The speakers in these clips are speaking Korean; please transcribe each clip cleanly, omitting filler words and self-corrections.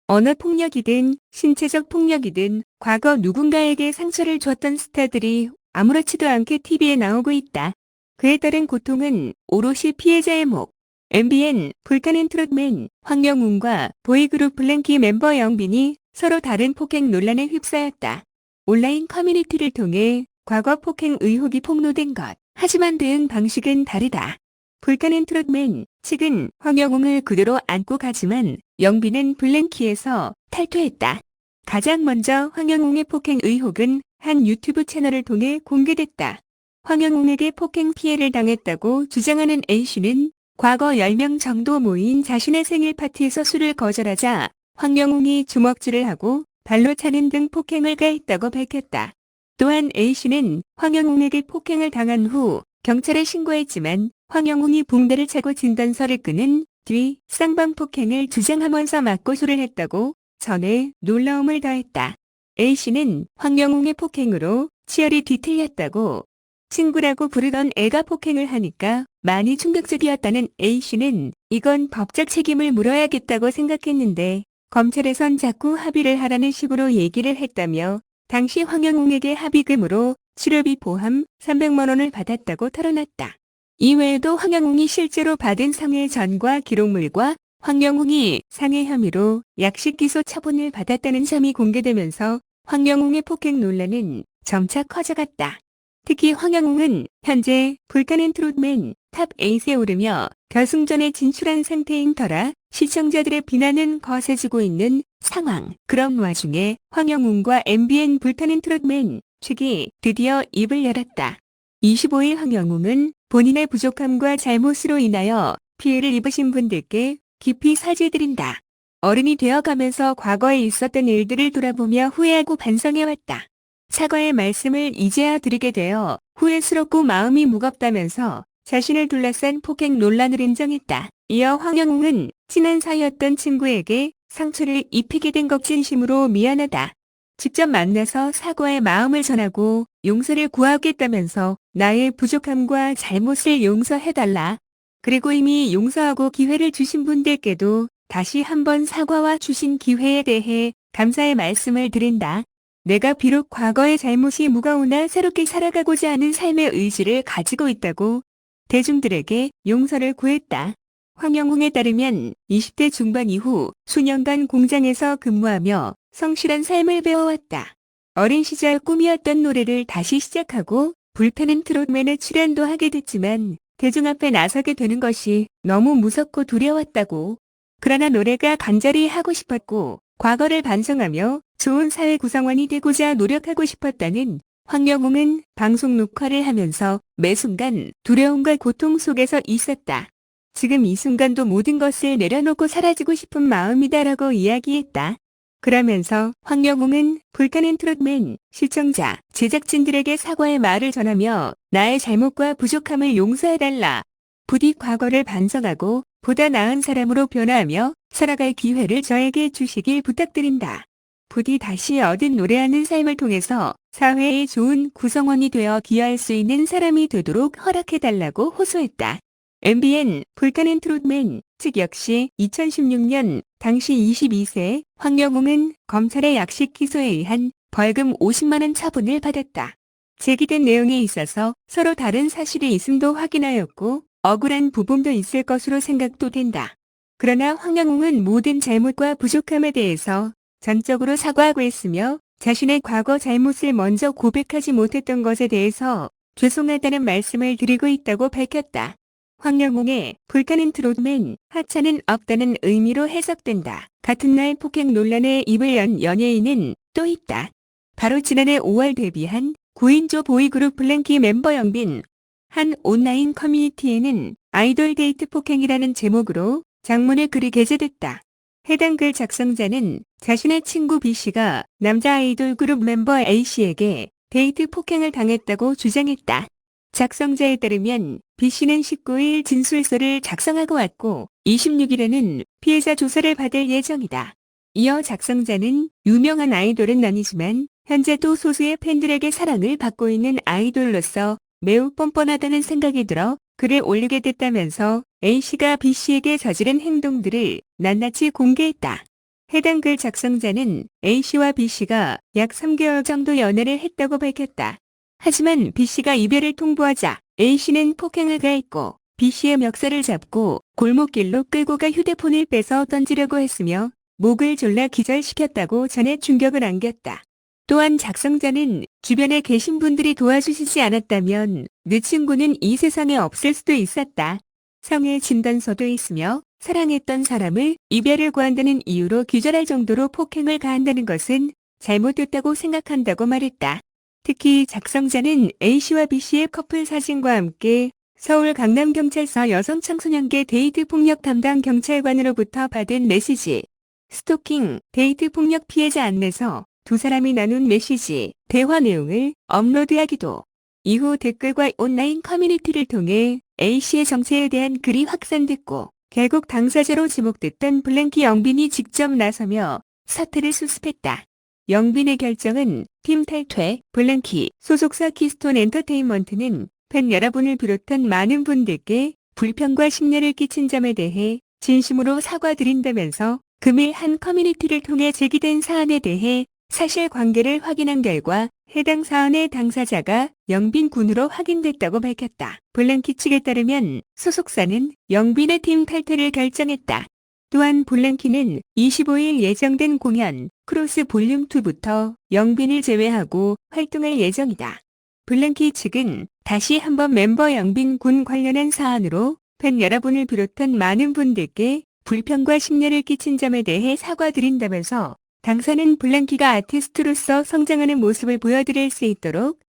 언어폭력이든 신체적 폭력이든 과거 누군가에게 상처를 줬던 스타들이 아무렇지도 않게 TV에 나오고 있다. 그에 따른 고통은 오롯이 피해자의 목. MBN 불타는 트롯맨 황영웅과 보이그룹 블랭키 멤버 영빈이 서로 다른 폭행 논란에 휩싸였다. 온라인 커뮤니티를 통해 과거 폭행 의혹이 폭로된 것. 하지만 대응 방식은 다르다. 불타는 트롯맨 측은 황영웅을 그대로 안고 가지만 영빈은 블랭키에서 탈퇴했다. 가장 먼저 황영웅의 폭행 의혹은 한 유튜브 채널을 통해 공개됐다. 황영웅에게 폭행 피해를 당했다고 주장하는 A씨는 과거 10명 정도 모인 자신의 생일 파티에서 술을 거절하자 황영웅이 주먹질을 하고 발로 차는 등 폭행을 가했다고 밝혔다. 또한 A씨는 황영웅에게 폭행을 당한 후 경찰에 신고했지만 황영웅이 붕대를 차고 진단서를 끄는 뒤 쌍방폭행을 주장하면서 맞고소를 했다고 전해 놀라움을 더했다. A씨는 황영웅의 폭행으로 치열이 뒤틀렸다고 친구라고 부르던 애가 폭행을 하니까 많이 충격적이었다는 A씨는 이건 법적 책임을 물어야겠다고 생각했는데 검찰에선 자꾸 합의를 하라는 식으로 얘기를 했다며 당시 황영웅에게 합의금으로 치료비 포함 300만 원을 받았다고 털어놨다. 이외에도 황영웅이 실제로 받은 상해 전과 기록물과 황영웅이 상해 혐의로 약식 기소 처분을 받았다는 점이 공개되면서 황영웅의 폭행 논란은 점차 커져갔다. 특히 황영웅은 현재 불타는 트롯맨 탑 8에 오르며 결승전에 진출한 상태인 터라 시청자들의 비난은 거세지고 있는 상황. 그런 와중에 황영웅과 MBN 불타는 트롯맨 측이 드디어 입을 열었다. 25일 황영웅은 본인의 부족함과 잘못으로 인하여 피해를 입으신 분들께 깊이 사죄드린다. 어른이 되어가면서 과거에 있었던 일들을 돌아보며 후회하고 반성해왔다. 사과의 말씀을 이제야 드리게 되어 후회스럽고 마음이 무겁다면서 자신을 둘러싼 폭행 논란을 인정했다. 이어 황영웅은 친한 사이였던 친구에게 상처를 입히게 된 것 진심으로 미안하다. 직접 만나서 사과의 마음을 전하고 용서를 구하겠다면서 나의 부족함과 잘못을 용서해달라. 그리고 이미 용서하고 기회를 주신 분들께도 다시 한번 사과와 주신 기회에 대해 감사의 말씀을 드린다. 내가 비록 과거의 잘못이 무거우나 새롭게 살아가고자 하는 삶의 의지를 가지고 있다고 대중들에게 용서를 구했다. 황영웅에 따르면 20대 중반 이후 수년간 공장에서 근무하며 성실한 삶을 배워왔다. 어린 시절 꿈이었던 노래를 다시 시작하고 불타는 트롯맨에 출연도 하게 됐지만 대중 앞에 나서게 되는 것이 너무 무섭고 두려웠다고. 그러나 노래가 간절히 하고 싶었고 과거를 반성하며 좋은 사회 구성원이 되고자 노력하고 싶었다는 황영웅은 방송 녹화를 하면서 매 순간 두려움과 고통 속에서 있었다. 지금 이 순간도 모든 것을 내려놓고 사라지고 싶은 마음이다라고 이야기했다. 그러면서 황영웅은 불타는 트롯맨 시청자, 제작진들에게 사과의 말을 전하며 나의 잘못과 부족함을 용서해달라. 부디 과거를 반성하고 보다 나은 사람으로 변화하며 살아갈 기회를 저에게 주시길 부탁드린다. 부디 다시 얻은 노래하는 삶을 통해서 사회의 좋은 구성원이 되어 기여할 수 있는 사람이 되도록 허락해달라고 호소했다. MBN 불타는 트롯맨 측 역시 2016년 당시 22세 황영웅은 검찰의 약식 기소에 의한 벌금 50만 원 처분을 받았다. 제기된 내용에 있어서 서로 다른 사실이 있음도 확인하였고 억울한 부분도 있을 것으로 생각도 된다. 그러나 황영웅은 모든 잘못과 부족함에 대해서 전적으로 사과하고 있으며 자신의 과거 잘못을 먼저 고백하지 못했던 것에 대해서 죄송하다는 말씀을 드리고 있다고 밝혔다. 황영웅의 불타는 트롯맨 하차는 없다는 의미로 해석된다. 같은 날 폭행 논란에 입을 연 연예인은 또 있다. 바로 지난해 5월 데뷔한 9인조 보이그룹 블랭키 멤버 영빈. 한 온라인 커뮤니티에는 아이돌 데이트 폭행이라는 제목으로 장문의 글이 게재됐다. 해당 글 작성자는 자신의 친구 B씨가 남자 아이돌 그룹 멤버 A씨에게 데이트 폭행을 당했다고 주장했다. 작성자에 따르면 B씨는 19일 진술서를 작성하고 왔고 26일에는 피해자 조사를 받을 예정이다. 이어 작성자는 유명한 아이돌은 아니지만 현재도 소수의 팬들에게 사랑을 받고 있는 아이돌로서 매우 뻔뻔하다는 생각이 들어 글을 올리게 됐다면서 A씨가 B씨에게 저지른 행동들을 낱낱이 공개했다. 해당 글 작성자는 A씨와 B씨가 약 3개월 정도 연애를 했다고 밝혔다. 하지만 B씨가 이별을 통보하자 A씨는 폭행을 가했고 B씨의 멱살을 잡고 골목길로 끌고 가 휴대폰을 뺏어 던지려고 했으며 목을 졸라 기절시켰다고 전해 충격을 안겼다. 또한 작성자는 주변에 계신 분들이 도와주시지 않았다면 내 친구는 이 세상에 없을 수도 있었다. 성의 진단서도 있으며 사랑했던 사람을 이별을 고한다는 이유로 기절할 정도로 폭행을 가한다는 것은 잘못됐다고 생각한다고 말했다. 특히 작성자는 A씨와 B씨의 커플 사진과 함께 서울 강남경찰서 여성청소년계 데이트 폭력 담당 경찰관으로부터 받은 메시지, 스토킹, 데이트 폭력 피해자 안내서 두 사람이 나눈 메시지, 대화 내용을 업로드하기도, 이후 댓글과 온라인 커뮤니티를 통해 A씨의 정체에 대한 글이 확산됐고 결국 당사자로 지목됐던 블랭키 영빈이 직접 나서며 사태를 수습했다. 영빈의 결정은 팀 탈퇴, 블랭키 소속사 키스톤 엔터테인먼트는 팬 여러분을 비롯한 많은 분들께 불편과 심려를 끼친 점에 대해 진심으로 사과드린다면서 금일 한 커뮤니티를 통해 제기된 사안에 대해 사실관계를 확인한 결과 해당 사안의 당사자가 영빈 군으로 확인됐다고 밝혔다. 블랭키 측에 따르면 소속사는 영빈의 팀 탈퇴를 결정했다. 또한 블랭키는 25일 예정된 공연 크로스 볼륨 2부터 영빈을 제외하고 활동할 예정이다. 블랭키 측은 다시 한번 멤버 영빈 군 관련한 사안으로 팬 여러분을 비롯한 많은 분들께 불편과 심려를 끼친 점에 대해 사과드린다면서 당사는 블랭키가 아티스트로서 성장하는 모습을 보여드릴 수 있도록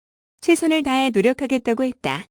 최선을 다해 노력하겠다고 했다.